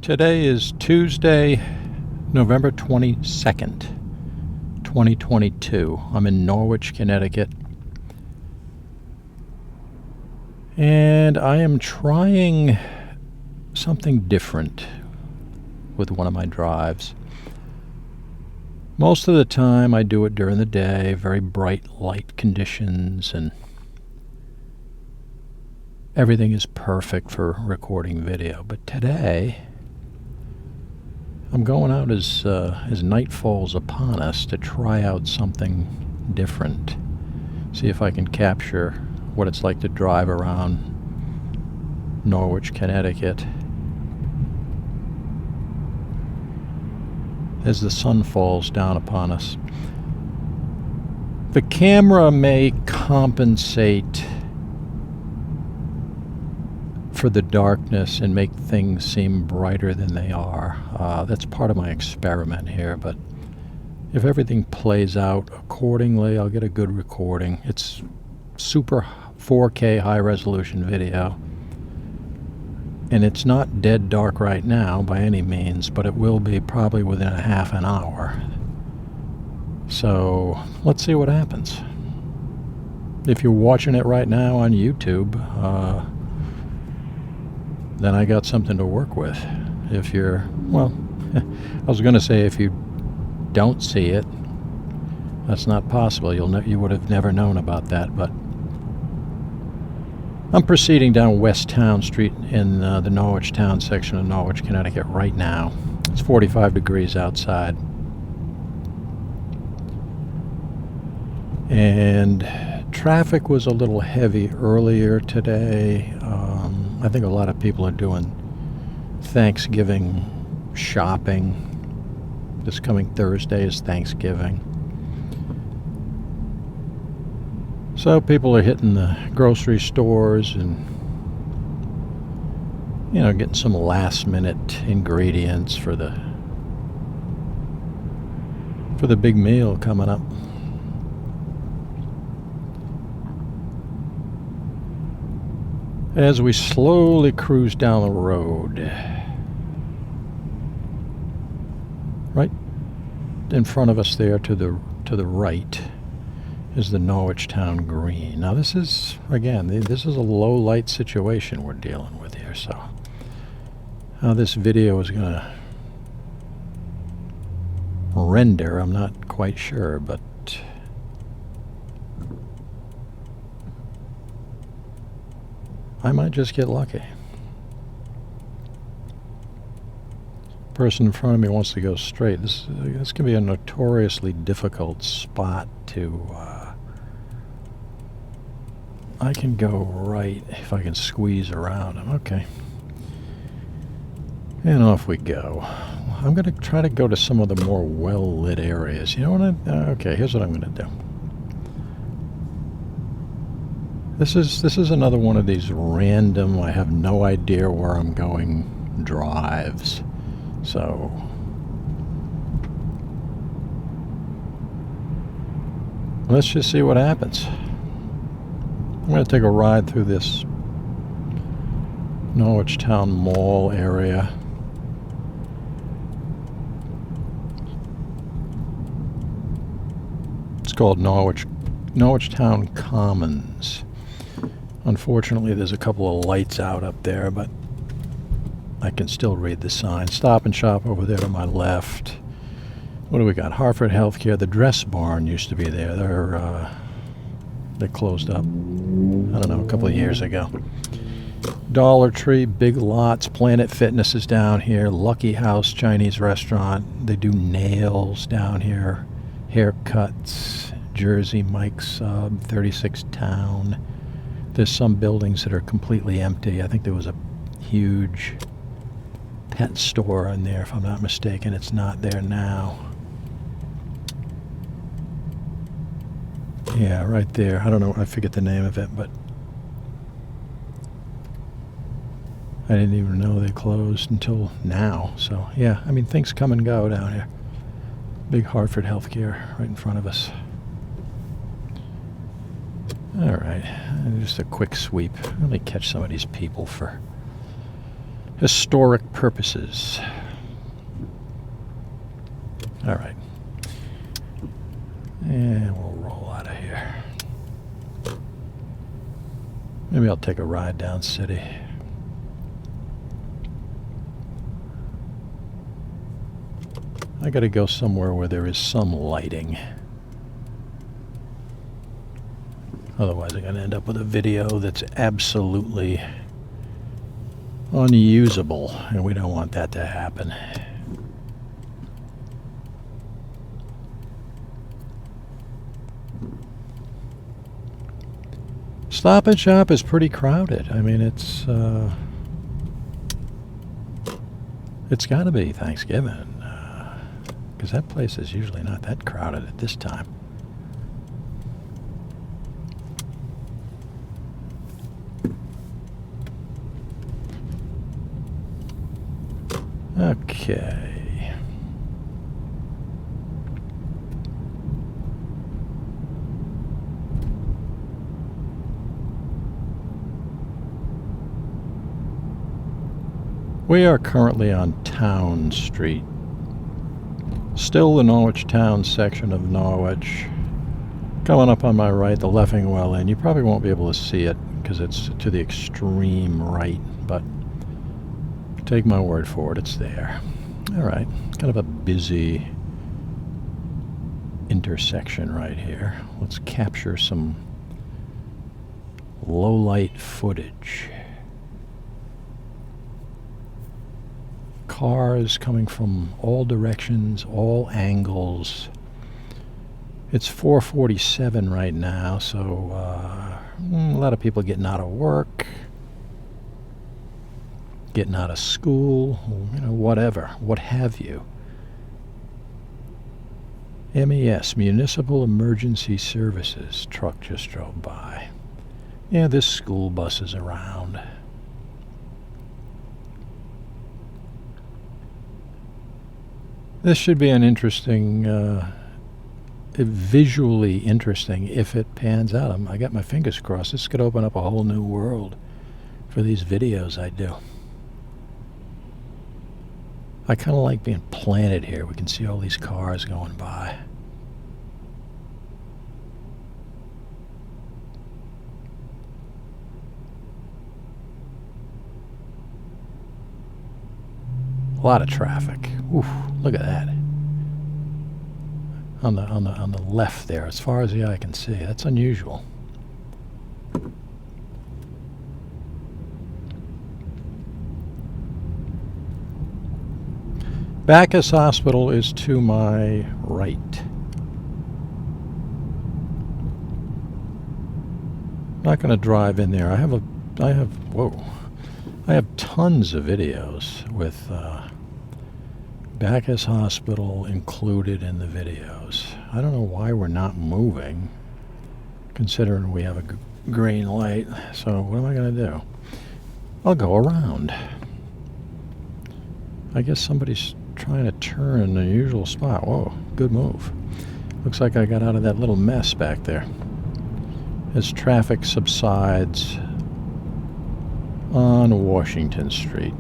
Today is Tuesday, November 22nd, 2022. I'm in Norwich, Connecticut. And I am trying something different with one of my drives. Most of the time I do it during the day, very bright light conditions, and everything is perfect for recording video. But today, I'm going out as night falls upon us to try out something different. See if I can capture what it's like to drive around Norwich, Connecticut as the sun falls down upon us. The camera may compensate for the darkness and make things seem brighter than they are. That's part of my experiment here, but if everything plays out accordingly, I'll get a good recording. It's super 4K high-resolution video, and it's not dead dark right now by any means, but it will be probably within a half an hour. So let's see what happens. If you're watching it right now on YouTube, then I got something to work with. If you're, well, I was going to say if you don't see it, that's not possible. You would have never known about that, but I'm proceeding down West Town Street in the Norwich Town section of Norwich, Connecticut right now. It's 45 degrees outside. And traffic was a little heavy earlier today. I think a lot of people are doing Thanksgiving shopping. This coming Thursday is Thanksgiving. So people are hitting the grocery stores and, you know, getting some last minute ingredients for the big meal coming up. As we slowly cruise down the road, right in front of us there to the right is the Norwich Town Green. Now this is, again, this is a low light situation we're dealing with here, so how this video is going to render, I'm not quite sure, but I might just get lucky. Person in front of me wants to go straight. This can be a notoriously difficult spot to. I can go right if I can squeeze around him. Okay. And off we go. I'm going to try to go to some of the more well-lit areas. You know what okay, here's what I'm going to do. This is another one of these random, I have no idea where I'm going drives. So let's just see what happens. I'm going to take a ride through this Norwich Town Mall area. It's called Norwich Town Commons. Unfortunately, there's a couple of lights out up there, but I can still read the sign. Stop and Shop over there to my left. What do we got? Hartford Healthcare. The Dress Barn used to be there. They closed up, I don't know, a couple of years ago. Dollar Tree, Big Lots, Planet Fitness is down here. Lucky House Chinese restaurant. They do nails down here. Haircuts. Jersey Mike's Sub. 36 Town. There's some buildings that are completely empty. I think there was a huge pet store in there, if I'm not mistaken. It's not there now. Yeah, right there. I don't know. I forget the name of it, but I didn't even know they closed until now. So, yeah, I mean, things come and go down here. Big Hartford Healthcare right in front of us. All right, just a quick sweep. Let me catch some of these people for historic purposes. All right. And we'll roll out of here. Maybe I'll take a ride down city. I gotta go somewhere where there is some lighting. Otherwise I'm gonna end up with a video that's absolutely unusable, and we don't want that to happen. Stop and Shop is pretty crowded. I mean, it's got to be Thanksgiving, because that place is usually not that crowded at this time. Okay. We are currently on Town Street. Still the Norwich Town section of Norwich. Coming up on my right, the Leffingwell Inn. You probably won't be able to see it because it's to the extreme right, but take my word for it, it's there. All right, kind of a busy intersection right here. Let's capture some low-light footage. Cars coming from all directions, all angles. It's 4:47 right now, so a lot of people getting out of work, getting out of school, you know, whatever, what have you. MES, Municipal Emergency Services, truck just drove by. Yeah, this school bus is around. This should be an interesting, visually interesting if it pans out. I got my fingers crossed. This could open up a whole new world for these videos I do. I kind of like being planted here. We can see all these cars going by. A lot of traffic. Oof, look at that. On the left there, as far as the eye can see. That's unusual. Bacchus Hospital is to my right. Not going to drive in there. I have tons of videos with Bacchus Hospital included in the videos. I don't know why we're not moving, considering we have a green light. So what am I going to do? I'll go around. I guess somebody's trying to turn in the usual spot. Whoa, good move. Looks like I got out of that little mess back there. As traffic subsides on Washington Street.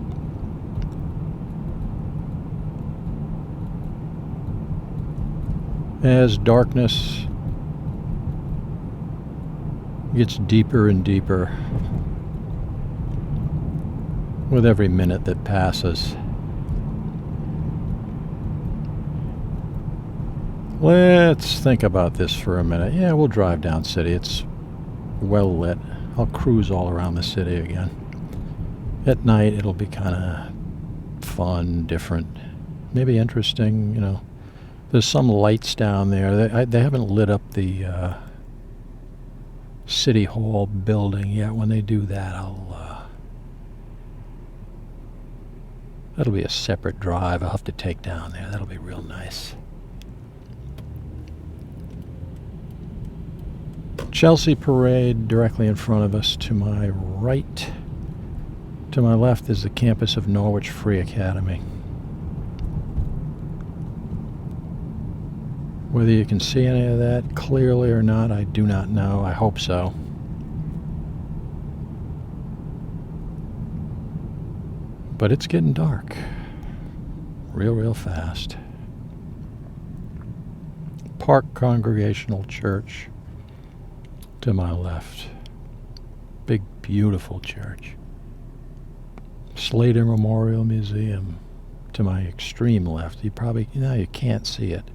As darkness gets deeper and deeper with every minute that passes. Let's think about this for a minute. Yeah, we'll drive down city. It's well lit. I'll cruise all around the city again. At night, it'll be kind of fun, different, maybe interesting, you know. There's some lights down there. They haven't lit up the City Hall building yet. When they do that, that'll be a separate drive I'll have to take down there. That'll be real nice. Chelsea Parade directly in front of us to my right. To my left is the campus of Norwich Free Academy. Whether you can see any of that clearly or not, I do not know. I hope so. But it's getting dark. Real fast. Park Congregational Church to my left. Big, beautiful church. Slater Memorial Museum to my extreme left. You can't see it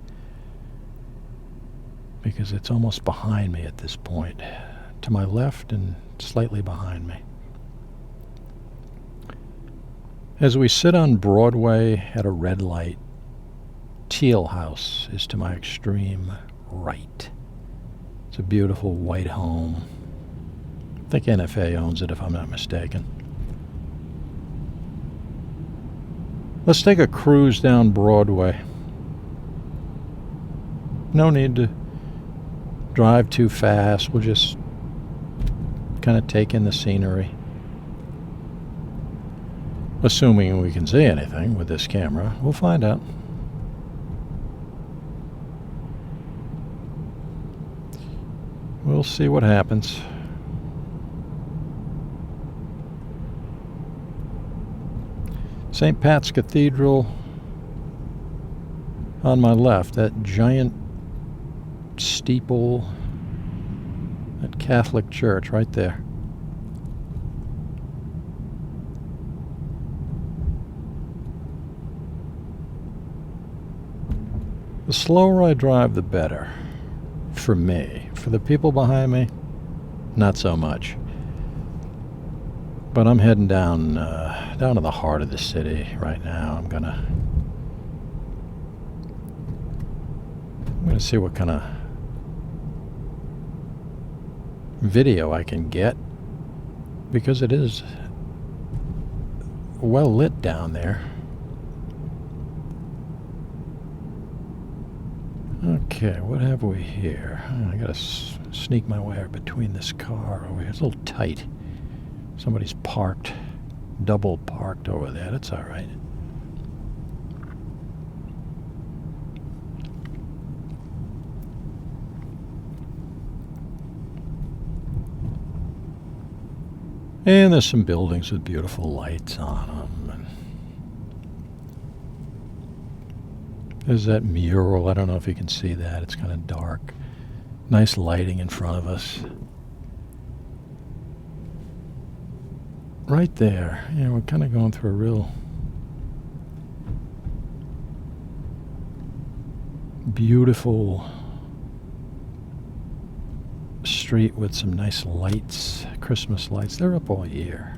because it's almost behind me at this point. To my left and slightly behind me. As we sit on Broadway at a red light, Teal House is to my extreme right. It's a beautiful white home. I think NFA owns it if I'm not mistaken. Let's take a cruise down Broadway. No need to drive too fast. We'll just kind of take in the scenery. Assuming we can see anything with this camera. We'll find out. We'll see what happens. St. Pat's Cathedral on my left, that giant steeple, that Catholic church right there. The slower I drive, the better. For me. For the people behind me, not so much. But I'm heading down to the heart of the city right now. I'm gonna see what kind of video I can get, because it is well lit down there. Okay, what have we here? I gotta sneak my way between this car over here. It's a little tight. Somebody's parked, double parked over there. That's all right. And there's some buildings with beautiful lights on them. And there's that mural. I don't know if you can see that. It's kind of dark. Nice lighting in front of us. Right there. Yeah, we're kind of going through a real beautiful street with some nice lights, Christmas lights. They're up all year.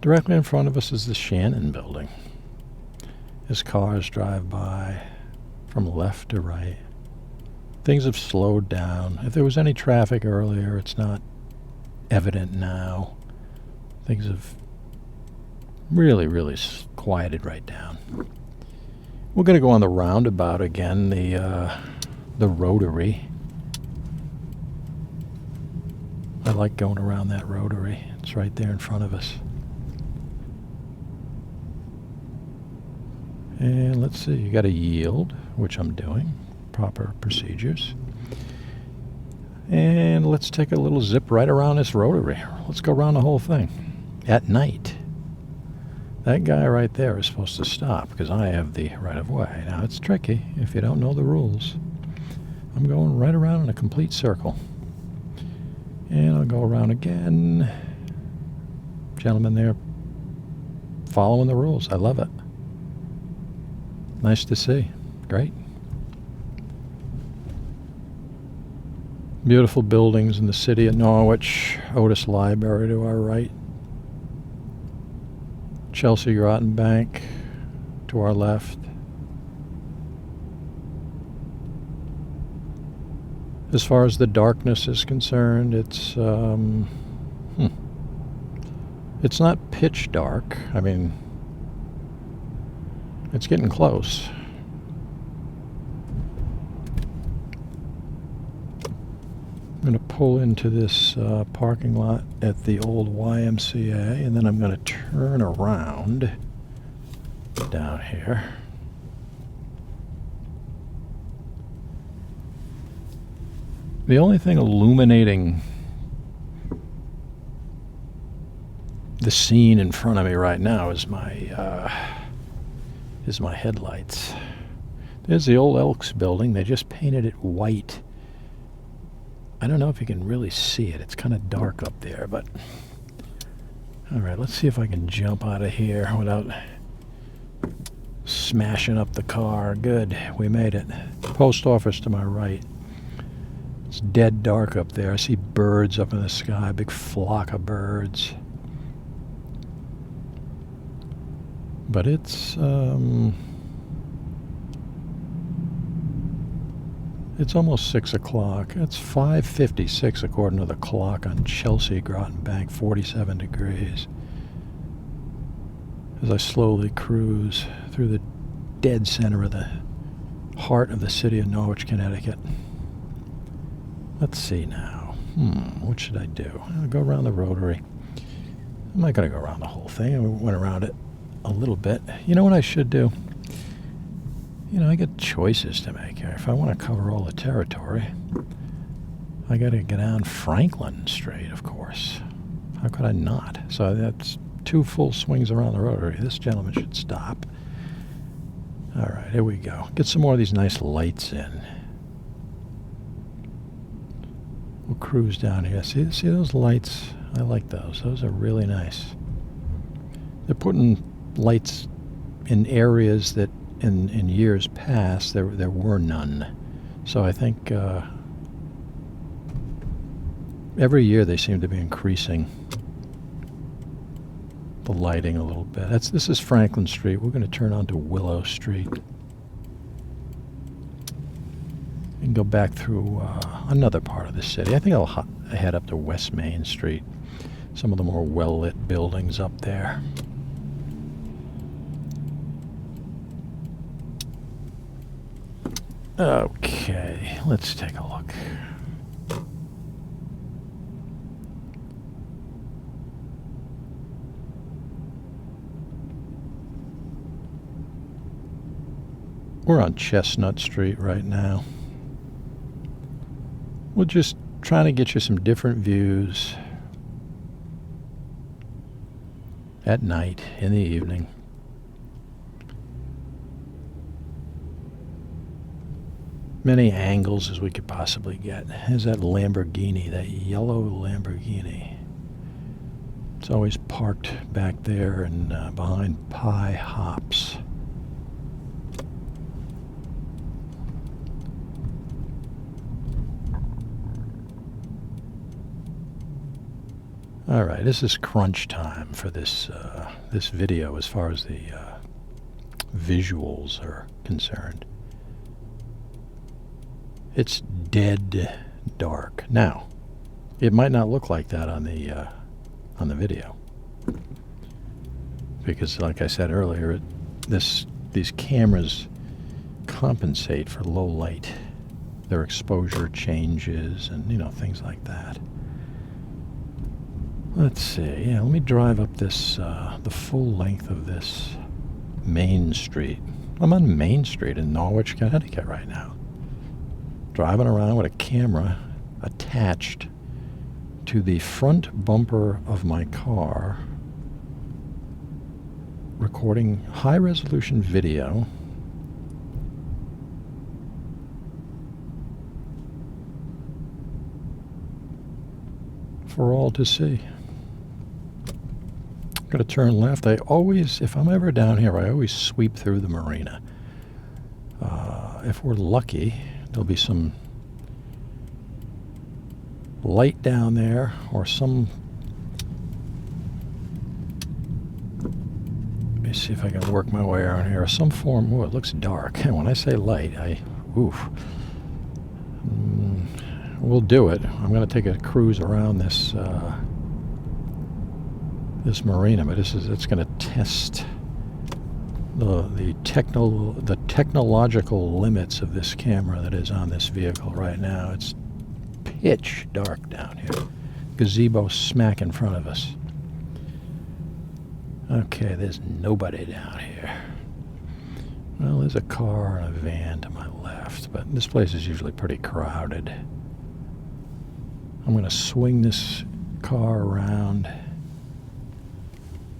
Directly in front of us is the Shannon building. As cars drive by from left to right. Things have slowed down. If there was any traffic earlier, it's not evident now. Things have really quieted right down. We're going to go on the roundabout again, the rotary. I like going around that rotary. It's right there in front of us. And let's see, you got to yield, which I'm doing. Proper procedures. And let's take a little zip right around this rotary. Let's go around the whole thing. At night. That guy right there is supposed to stop because I have the right of way. Now it's tricky if you don't know the rules. I'm going right around in a complete circle. And I'll go around again. Gentleman there following the rules. I love it. Nice to see. Great. Beautiful buildings in the city of Norwich. Otis Library to our right. Chelsea Groton Bank to our left. As far as the darkness is concerned, it's not pitch dark. I mean, it's getting close. I'm going to pull into this parking lot at the old YMCA, and then I'm going to turn around down here. The only thing illuminating the scene in front of me right now is my headlights. There's the old Elks building. They just painted it white. I don't know if you can really see it. It's kind of dark up there, but... All right, let's see if I can jump out of here without smashing up the car. Good, we made it. Post office to my right. It's dead dark up there. I see birds up in the sky, a big flock of birds. But it's almost 6 o'clock. It's 5:56 according to the clock on Chelsea Groton Bank, 47 degrees. As I slowly cruise through the dead center of the heart of the city of Norwich, Connecticut. Let's see now. What should I do? I'll go around the rotary. I'm not going to go around the whole thing. I went around it a little bit. You know what I should do? You know, I got choices to make here. If I want to cover all the territory, I got to get down Franklin Street, of course. How could I not? So that's 2 full swings around the rotary. This gentleman should stop. All right, here we go. Get some more of these nice lights in. We'll cruise down here. See those lights? I like those. Those are really nice. They're putting lights in areas that in years past there were none. So I think every year they seem to be increasing the lighting a little bit. This is Franklin Street. We're going to turn onto Willow Street and go back through another part of the city. I think I'll head up to West Main Street. Some of the more well-lit buildings up there. Okay, let's take a look. We're on Chestnut Street right now. We're just trying to get you some different views at night, in the evening. Many angles as we could possibly get. There's that Lamborghini, that yellow Lamborghini. It's always parked back there and behind Pie Hops. All right, this is crunch time for this this video as far as the visuals are concerned. It's dead dark. Now, it might not look like that on the video, because, like I said earlier, these cameras compensate for low light. Their exposure changes, and things like that. Let's see. Yeah, let me drive up this the full length of this Main Street. I'm on Main Street in Norwich, Connecticut right now. Driving around with a camera attached to the front bumper of my car, recording high-resolution video for all to see. Got to turn left. I always, if I'm ever down here, I always sweep through the Marina. If we're lucky, there'll be some light down there, or some... Let me see if I can work my way around here. Some form... Oh, it looks dark. When I say light, we'll do it. I'm going to take a cruise around this this Marina, but it's going to test the technological limits of this camera that is on this vehicle right now. It's pitch dark down here. Gazebo smack in front of us. Okay, there's nobody down here. Well, there's a car and a van to my left, but this place is usually pretty crowded. I'm going to swing this car around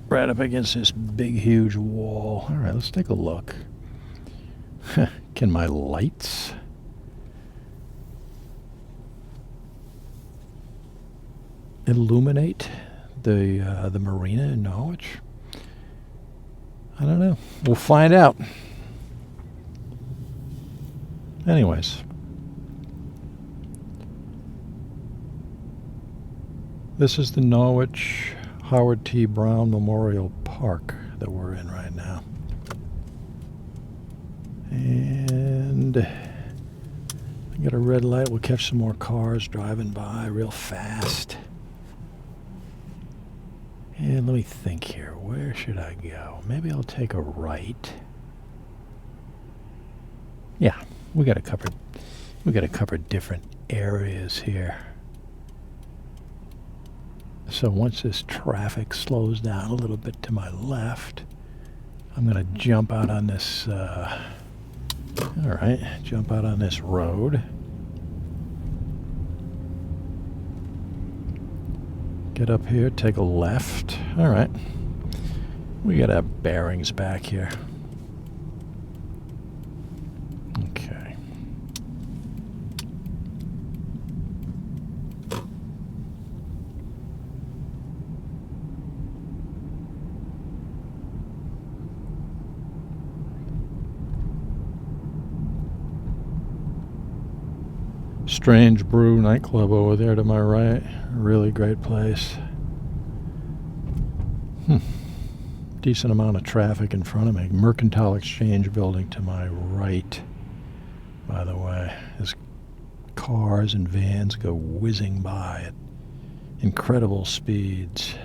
right up against this big, huge wall. All right, let's take a look. Can my lights illuminate the Marina in Norwich? I don't know. We'll find out. Anyways. This is the Norwich Howard T. Brown Memorial Park that we're in right now. And I got a red light. We'll catch some more cars driving by real fast. And let me think here. Where should I go? Maybe I'll take a right. Yeah, we got to cover different areas here. So once this traffic slows down a little bit to my left, I'm going to jump out on this, jump out on this road. Get up here, take a left. All right. We got to have bearings back here. Okay. Strange Brew nightclub over there to my right. Really great place. Decent amount of traffic in front of me. Mercantile Exchange building to my right, by the way. As cars and vans go whizzing by at incredible speeds.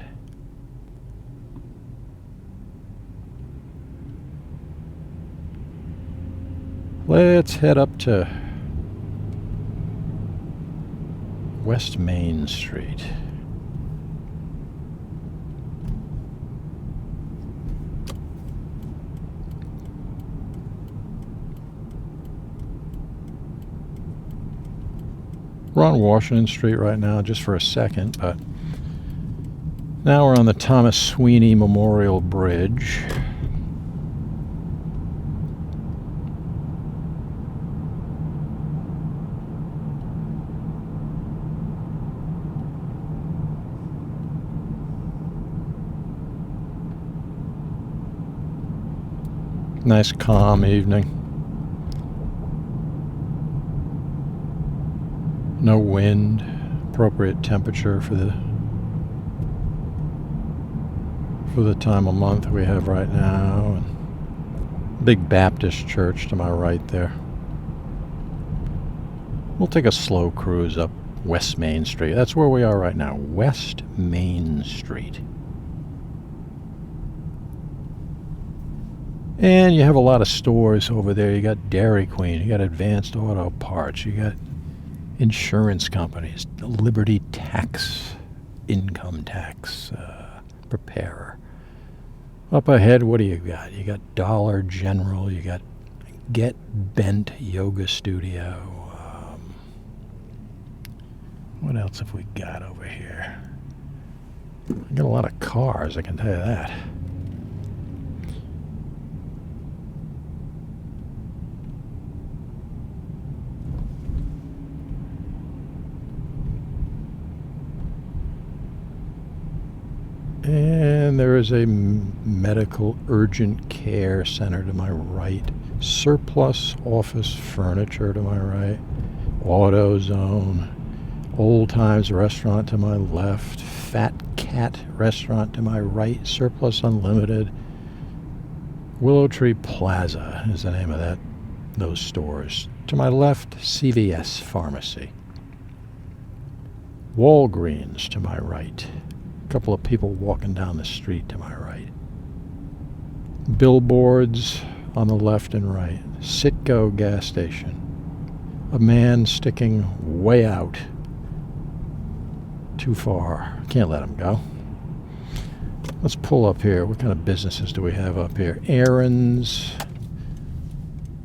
Let's head up to West Main Street. We're on Washington Street right now just for a second, but now we're on the Thomas Sweeney Memorial Bridge. Nice calm evening. No wind. Appropriate temperature for the time of month we have right now. And big Baptist church to my right there. We'll take a slow cruise up West Main Street. That's where we are right now. West Main Street. And you have a lot of stores over there. You got Dairy Queen, you got Advanced Auto Parts, you got insurance companies, Liberty Tax, income tax preparer. Up ahead, what do you got? You got Dollar General, you got Get Bent Yoga Studio. What else have we got over here? I got a lot of cars, I can tell you that. And there is a medical urgent care center to my right. Surplus office furniture to my right. AutoZone. Old Times restaurant to my left. Fat Cat restaurant to my right. Surplus Unlimited. Willow Tree Plaza is the name of those stores. To my left, CVS Pharmacy. Walgreens to my right. Couple of people walking down the street to my right. Billboards on the left and right. Citgo gas station. A man sticking way out. Too far. Can't let him go. Let's pull up here. What kind of businesses do we have up here? Aaron's.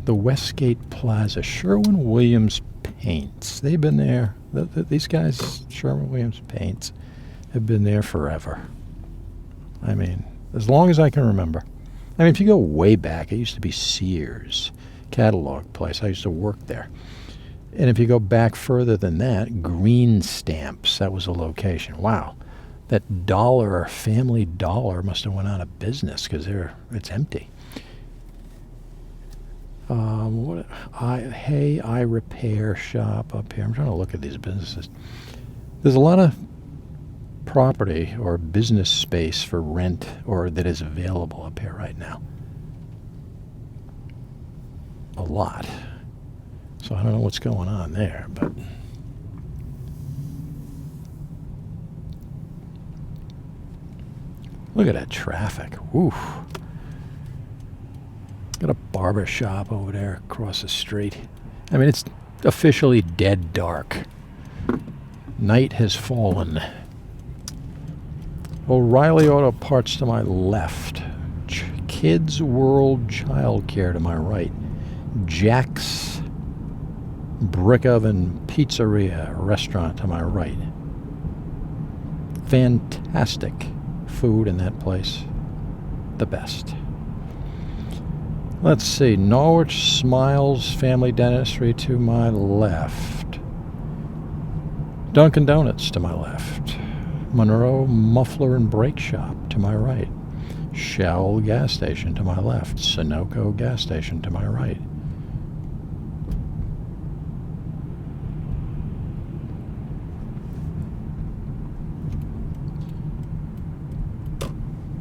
The Westgate Plaza. Sherwin-Williams Paints. They've been there. These guys, Sherwin-Williams Paints, have been there forever. I mean, as long as I can remember. I mean, if you go way back, it used to be Sears catalog place. I used to work there. And if you go back further than that, Green Stamps, that was a location. Wow. That Dollar, Family Dollar, must have went out of business because it's empty. I Repair Shop up here. I'm trying to look at these businesses. There's a lot of property or business space for rent or that is available up here right now. A lot. So I don't know what's going on there, but look at that traffic. Woo. Got a barber shop over there across the street. I mean, it's officially dead dark. Night has fallen. O'Reilly Auto Parts to my left. Kids World Childcare to my right. Jack's Brick Oven Pizzeria Restaurant to my right. Fantastic food in that place. The best. Let's see. Norwich Smiles Family Dentistry to my left. Dunkin' Donuts to my left. Monroe Muffler and Brake Shop to my right. Shell Gas Station to my left. Sunoco Gas Station to my right.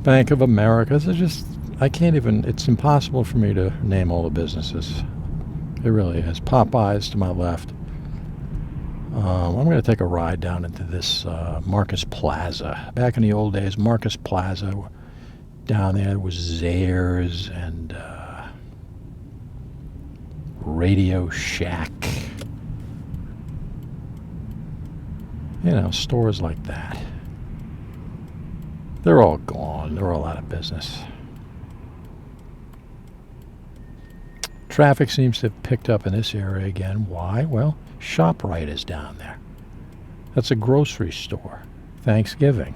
Bank of America. I can't even, it's impossible for me to name all the businesses. It really is. Popeyes to my left. I'm going to take a ride down into this Marcus Plaza. Back in the old days, Marcus Plaza, down there was Zayre's and Radio Shack. You know, stores like that. They're all gone. They're all out of business. Traffic seems to have picked up in this area again. Why? Well, ShopRite is down there. That's a grocery store. Thanksgiving.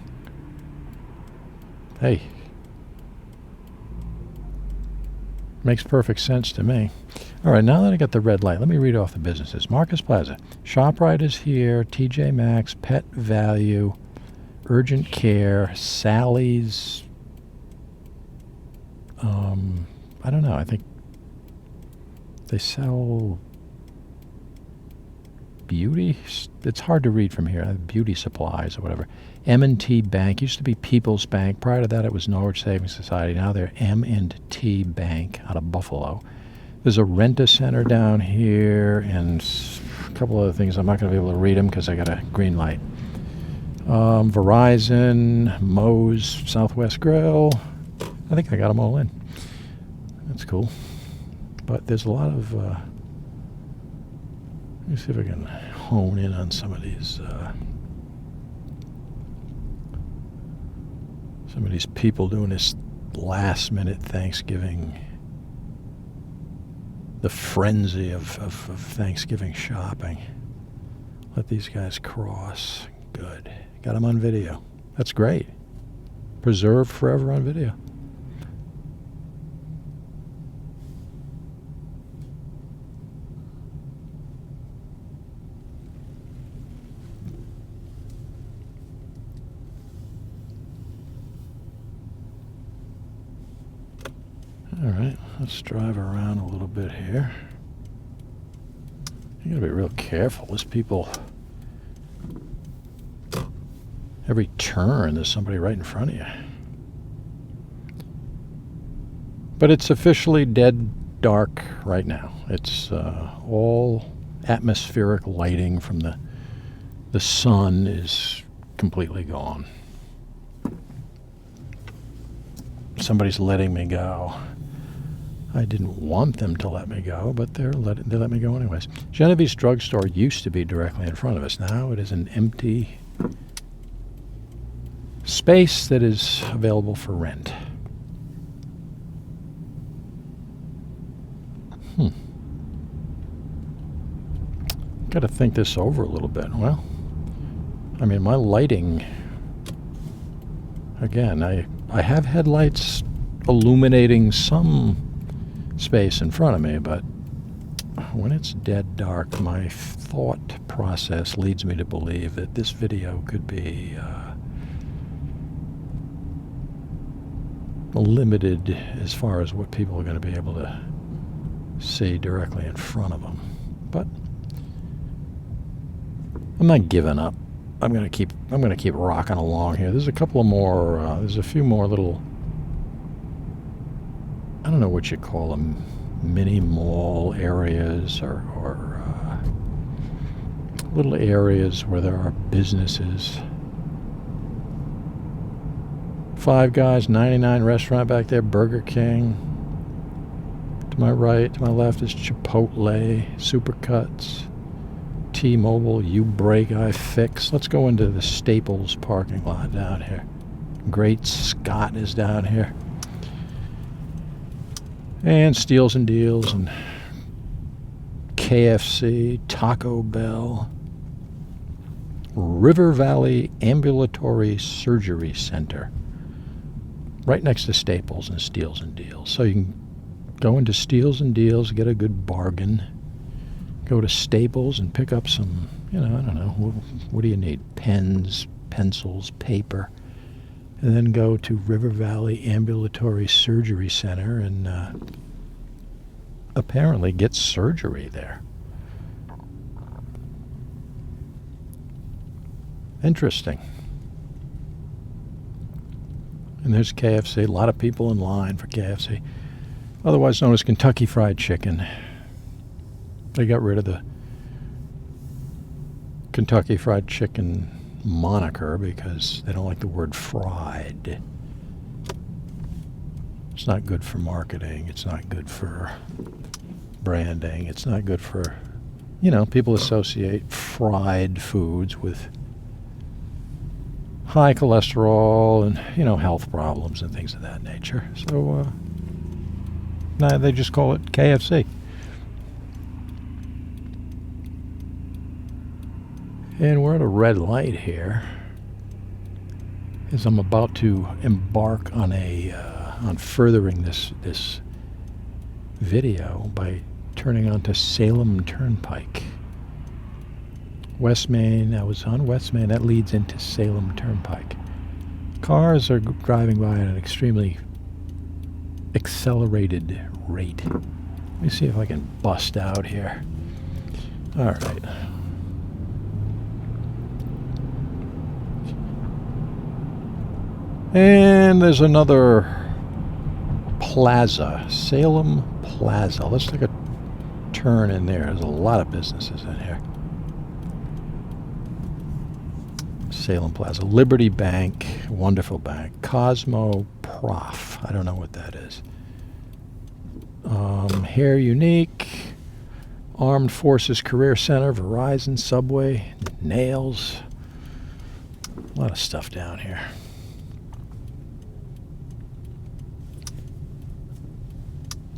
Hey. Makes perfect sense to me. All right, now that I got the red light, let me read off the businesses. Marcus Plaza. ShopRite is here. TJ Maxx, Pet Value, Urgent Care, Sally's. I don't know. I think they sell beauty. It's hard to read from here. Beauty supplies or whatever. M&T Bank used to be People's Bank. Prior to that, it was Norwich Savings Society. Now they're M&T Bank out of Buffalo. There's a Rent-A-Center down here and a couple other things. I'm not going to be able to read them because I got a green light. Verizon, Moe's, Southwest Grill. I think I got them all in. That's cool. But there's a lot of... let me see if I can hone in on some of these people doing this last-minute Thanksgiving, the frenzy of Thanksgiving shopping. Let these guys cross. Good. Got them on video. That's great. Preserved forever on video. All right, let's drive around a little bit here. You gotta be real careful. There's people... Every turn, there's somebody right in front of you. But it's officially dead dark right now. It's all atmospheric lighting from the sun is completely gone. Somebody's letting me go. I didn't want them to let me go, but they let me go anyways. Genevieve's drugstore used to be directly in front of us. Now it is an empty space that is available for rent. Got to think this over a little bit. Well, I mean, my lighting, again, I have headlights illuminating some space in front of me, but when it's dead dark, my thought process leads me to believe that this video could be limited as far as what people are going to be able to see directly in front of them. But I'm not giving up. I'm going to keep rocking along here. There's a couple of more. There's a few more little. I don't know what you call them, mini mall areas or little areas where there are businesses. Five Guys, 99 restaurant back there, Burger King. To my right, to my left is Chipotle, Supercuts, T-Mobile, You Break, I Fix. Let's go into the Staples parking lot down here. Great Scott is down here. And Steals and Deals and KFC, Taco Bell, River Valley Ambulatory Surgery Center. Right next to Staples and Steals and Deals. So you can go into Steals and Deals, get a good bargain. Go to Staples and pick up some, I don't know, what do you need? Pens, pencils, paper. And then go to River Valley Ambulatory Surgery Center and apparently get surgery there. Interesting. And there's KFC. A lot of people in line for KFC. Otherwise known as Kentucky Fried Chicken. They got rid of the Kentucky Fried Chicken moniker because they don't like the word fried. It's not good for marketing. It's not good for branding. It's not good for, people associate fried foods with high cholesterol and, health problems and things of that nature. So, now they just call it KFC. And we're at a red light here as I'm about to embark on on furthering this video by turning onto Salem Turnpike. West Main, I was on West Main, that leads into Salem Turnpike. Cars are driving by at an extremely accelerated rate. Let me see if I can bust out here. All right. And there's another Plaza, Salem Plaza. Let's take a turn in there. There's a lot of businesses in here. Salem Plaza. Liberty Bank, wonderful bank. Cosmo Prof, I don't know what that is. Hair Unique, Armed Forces Career Center, Verizon, Subway, Nails. A lot of stuff down here.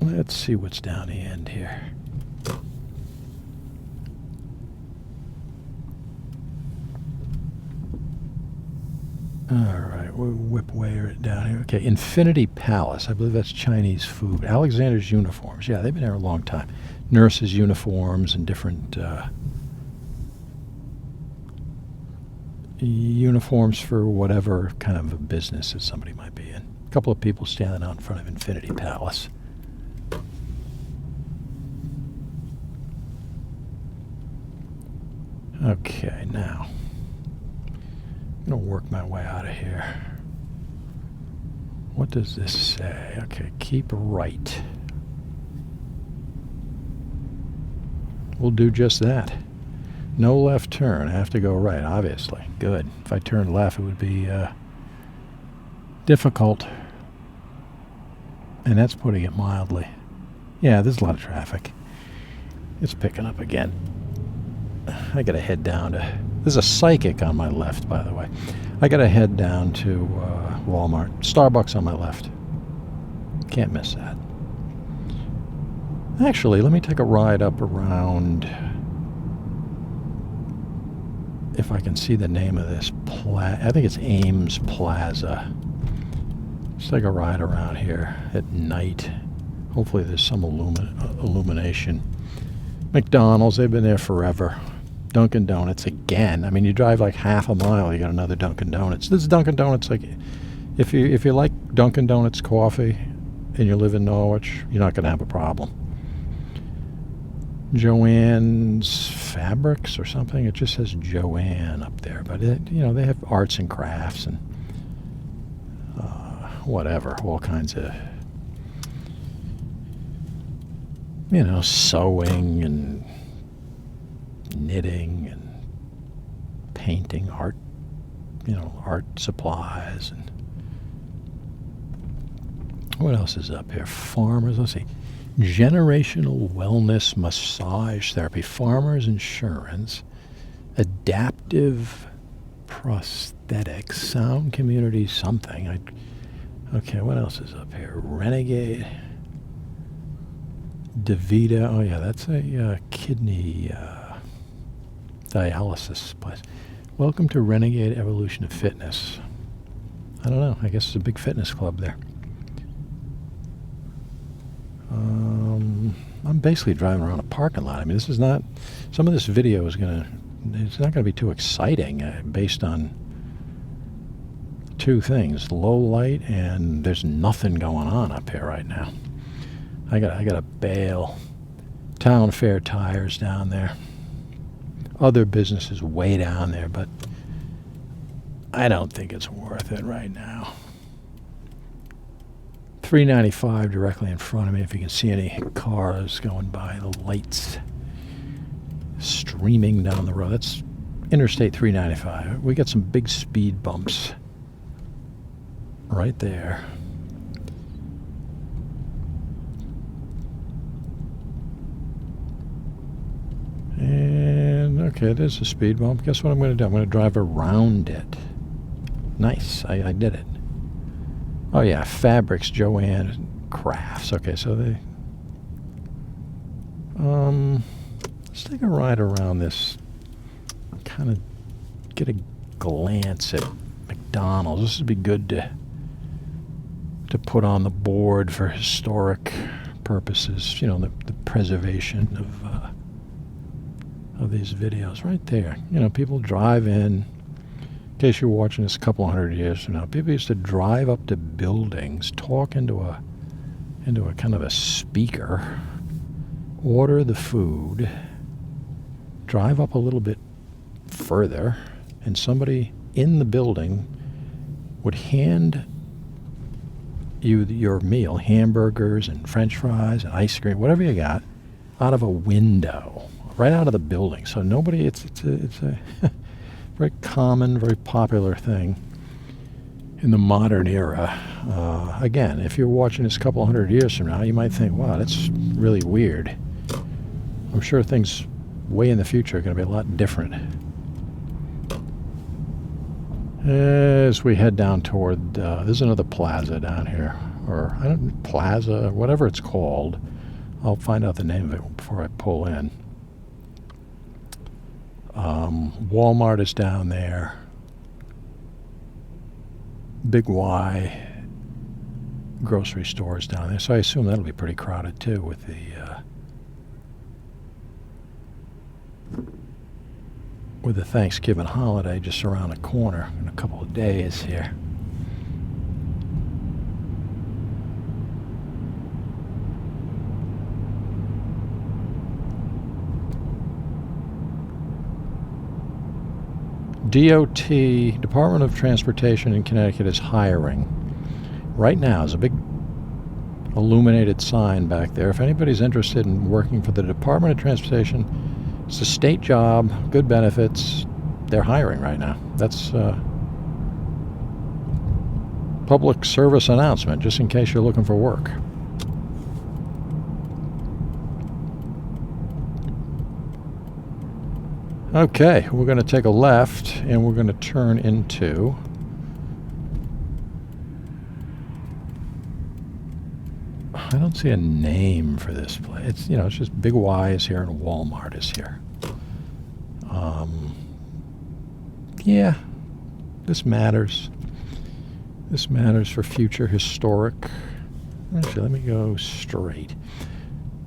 Let's see what's down the end here. All right, we'll whip way down here. Okay, Infinity Palace. I believe that's Chinese food. Alexander's Uniforms. Yeah, they've been there a long time. Nurses' uniforms and different uniforms for whatever kind of a business that somebody might be in. A couple of people standing out in front of Infinity Palace. Okay, now I'm going to work my way out of here. What does this say? Okay, keep right. We'll do just that. No left turn. I have to go right, obviously. Good. If I turned left, it would be difficult. And that's putting it mildly. Yeah, there's a lot of traffic. It's picking up again. I gotta head down to... There's a psychic on my left, by the way. I gotta head down to Walmart. Starbucks on my left. Can't miss that. Actually, let me take a ride up around... If I can see the name of this I think it's Ames Plaza. Let's take a ride around here at night. Hopefully there's some illumination. McDonald's, they've been there forever. Dunkin' Donuts again. I mean, you drive like half a mile, you got another Dunkin' Donuts. This Dunkin' Donuts, like, if you like Dunkin' Donuts coffee and you live in Norwich, you're not going to have a problem. Joanne's Fabrics or something. It just says Joanne up there, but they have arts and crafts and whatever, all kinds of sewing and knitting and painting, art supplies. And what else is up here? Farmers, let's see. Generational wellness massage therapy, farmers insurance, adaptive prosthetics, sound community something. Okay, what else is up here? Renegade, DeVita. Oh yeah, that's a kidney dialysis place. Welcome to Renegade Evolution of Fitness. I don't know. I guess it's a big fitness club there. I'm basically driving around a parking lot. I mean, some of this video it's not going to be too exciting based on two things: low light, and there's nothing going on up here right now. I got to bail. Town Fair tires down there. Other businesses way down there, but I don't think it's worth it right now. 395 directly in front of me. If you can see any cars going by, the lights streaming down the road. That's Interstate 395. We got some big speed bumps right there. And okay, there's a speed bump. Guess what I'm going to do? I'm going to drive around it. Nice. I did it. Oh yeah, Fabrics, Joanne, Crafts. Okay, so let's take a ride around this. Kind of get a glance at McDonald's. This would be good to put on the board for historic purposes. The preservation of these videos right there. People drive in. In case you're watching this a couple hundred years from now, people used to drive up to buildings, talk into a kind of a speaker, order the food, drive up a little bit further, and somebody in the building would hand you your meal, hamburgers and French fries and ice cream, whatever you got, out of a window, right out of the building. So nobody, it's a very common, very popular thing in the modern era. Again, if you're watching this a couple hundred years from now, you might think, wow, that's really weird. I'm sure things way in the future are going to be a lot different. As we head down toward, there's another plaza down here, or plaza, whatever it's called. I'll find out the name of it before I pull in. Walmart is down there. Big Y grocery stores down there. So I assume that'll be pretty crowded too with the Thanksgiving holiday just around the corner in a couple of days here. DOT, Department of Transportation in Connecticut, is hiring. Right now, there's a big illuminated sign back there. If anybody's interested in working for the Department of Transportation, it's a state job, good benefits. They're hiring right now. That's public service announcement, just in case you're looking for work. Okay, we're going to take a left, and we're going to turn into I don't see a name for this place. It's it's just Big Y is here and Walmart is here. Yeah, this matters. This matters for future historic. Actually, let me go straight.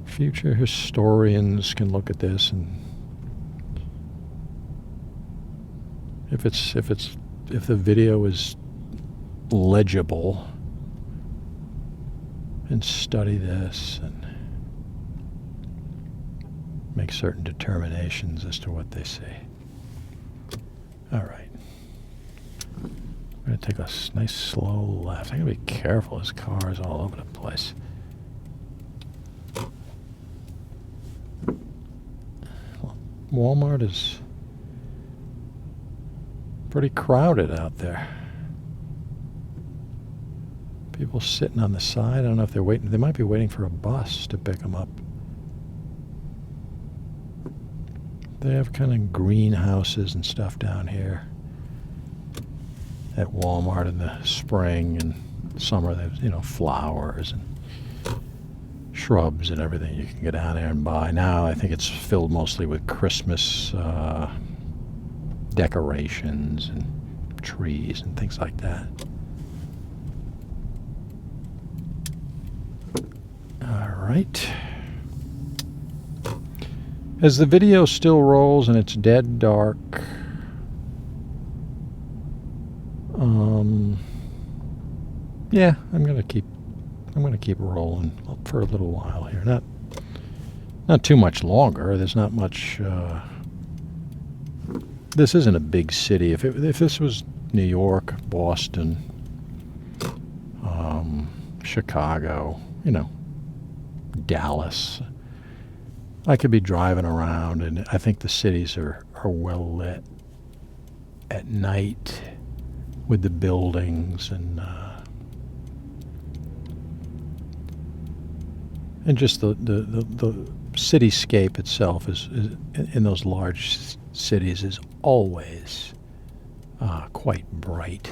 Future historians can look at this, and if the video is legible, and study this and make certain determinations as to what they say. All right. I'm going to take a nice slow left. I'm going to be careful. There's cars all over the place. Walmart is pretty crowded out there. People sitting on the side. I don't know if they're waiting. They might be waiting for a bus to pick them up. They have kind of greenhouses and stuff down here at Walmart in the spring and summer. They have, you know, flowers and shrubs and everything you can get down there and buy. Now I think it's filled mostly with Christmas decorations and trees and things like that. All right. As the video still rolls and it's dead dark, yeah, I'm gonna keep rolling for a little while here. Not too much longer. There's not much. This isn't a big city. If this was New York, Boston, Chicago, you know, Dallas, I could be driving around, and I think the cities are well lit at night with the buildings and just the cityscape itself is in those large cities is always quite bright.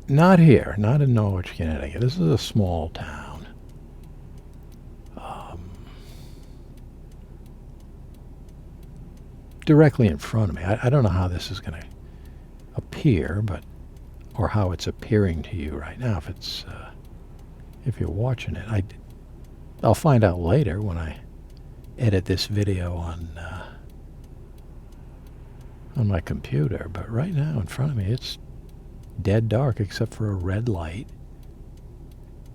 Not here, not in Norwich, Connecticut. This is a small town. Directly in front of me. I don't know how this is going to appear, or how it's appearing to you right now. If you're watching it, I'll find out later when I edit this video on my computer. But right now in front of me, it's dead dark except for a red light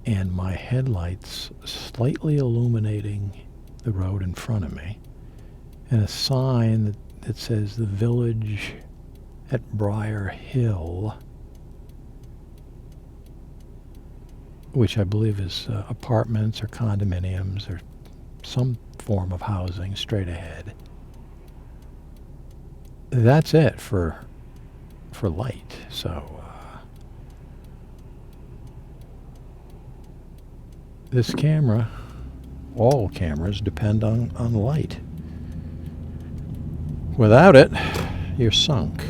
and my headlights slightly illuminating the road in front of me, and a sign that says the Village at Briar Hill, which I believe is apartments or condominiums or some form of housing straight ahead. That's it for light. So this camera, all cameras depend on light. Without it, you're sunk.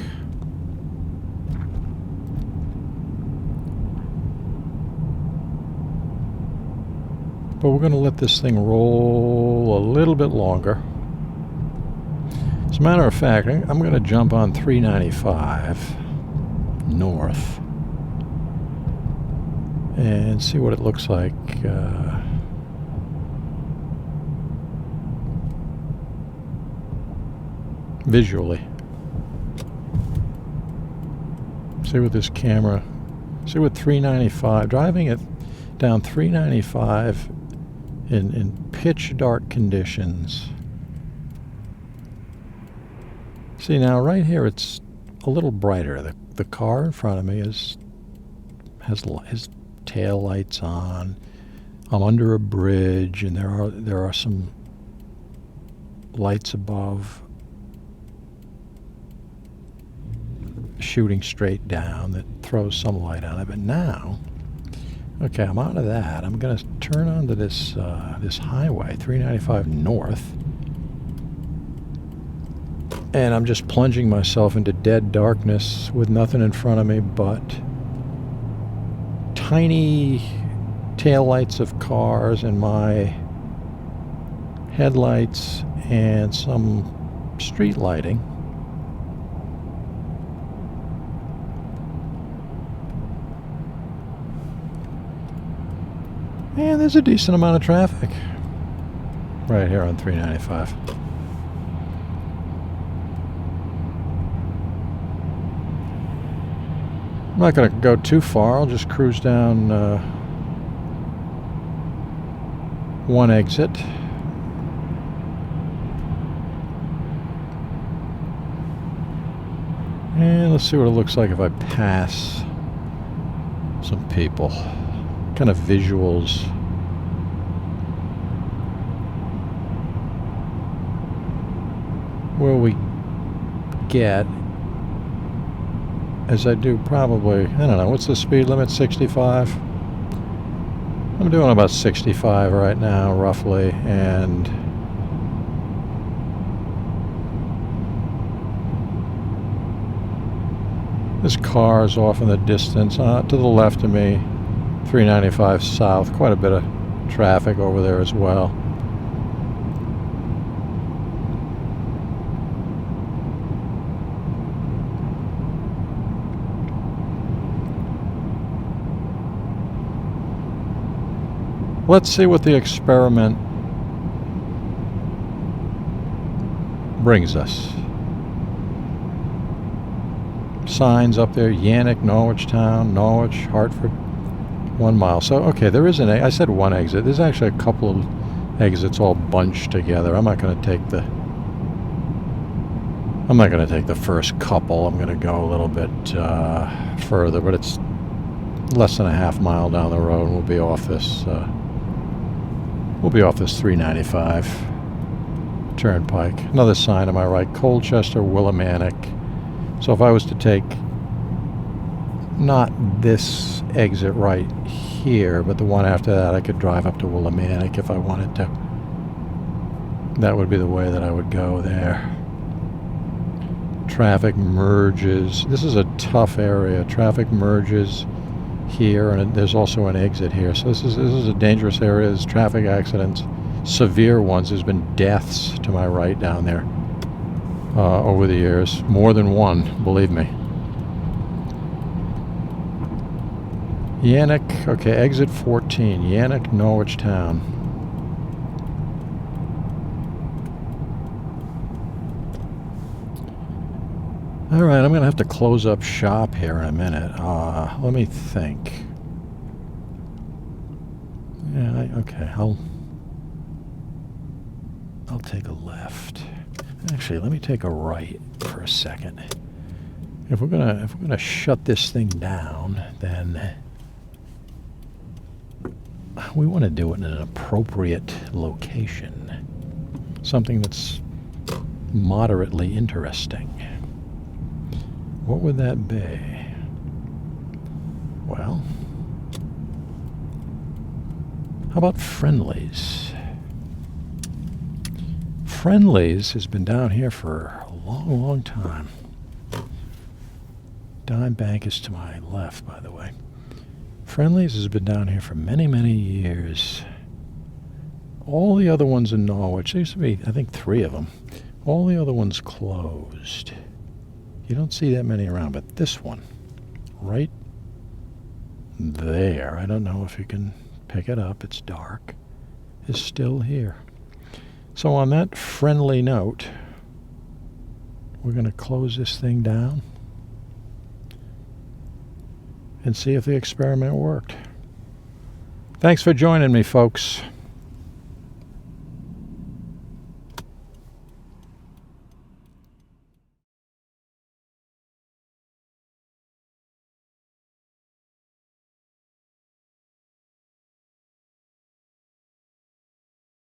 But we're going to let this thing roll a little bit longer. As a matter of fact, I'm going to jump on 395 north and see what it looks like visually. See what this camera, see what 395, driving it down 395 in pitch dark conditions. See, now right here it's a little brighter. The car in front of me has tail lights on. I'm under a bridge, and there are some lights above shooting straight down that throws some light on it. But now, okay, I'm out of that. I'm going to turn onto this highway, 395 north, and I'm just plunging myself into dead darkness with nothing in front of me but tiny taillights of cars and my headlights and some street lighting. And there's a decent amount of traffic right here on 395. I'm not going to go too far. I'll just cruise down one exit. And let's see what it looks like if I pass some people. Kind of visuals. Where we get, as I do probably, I don't know, what's the speed limit, 65? I'm doing about 65 right now, roughly, and this car is off in the distance, to the left of me, 395 south, quite a bit of traffic over there as well. Let's see what the experiment brings us. Signs up there, Yannick, Norwich Town, Norwich, Hartford, 1 mile. So, okay, there is I said one exit. There's actually a couple of exits all bunched together. I'm not going to take the first couple. I'm going to go a little bit further, but it's less than a half mile down the road, and we'll be off this 395 Turnpike. Another sign on my right, Colchester, Willimantic. So if I was to take not this exit right here, but the one after that, I could drive up to Willimantic if I wanted to. That would be the way that I would go there. Traffic merges. This is a tough area. Traffic merges here, and there's also an exit here. So this is a dangerous area. There's traffic accidents, severe ones. There's been deaths to my right down there over the years. More than one, believe me. Yannick, okay, exit 14, Yannick, Norwich Town. All right, I'm going to have to close up shop here in a minute. Let me think. Yeah, okay, I'll take a left. Actually, let me take a right for a second. If we're gonna shut this thing down, then we want to do it in an appropriate location. Something that's moderately interesting. What would that be? Well, how about Friendly's? Friendly's has been down here for a long, long time. Dime Bank is to my left, by the way. Friendly's has been down here for many, many years. All the other ones in Norwich, there used to be, I think, 3 of them. All the other ones closed. You don't see that many around, but this one, right there, I don't know if you can pick it up, it's dark, is still here. So on that friendly note, we're going to close this thing down and see if the experiment worked. Thanks for joining me, folks.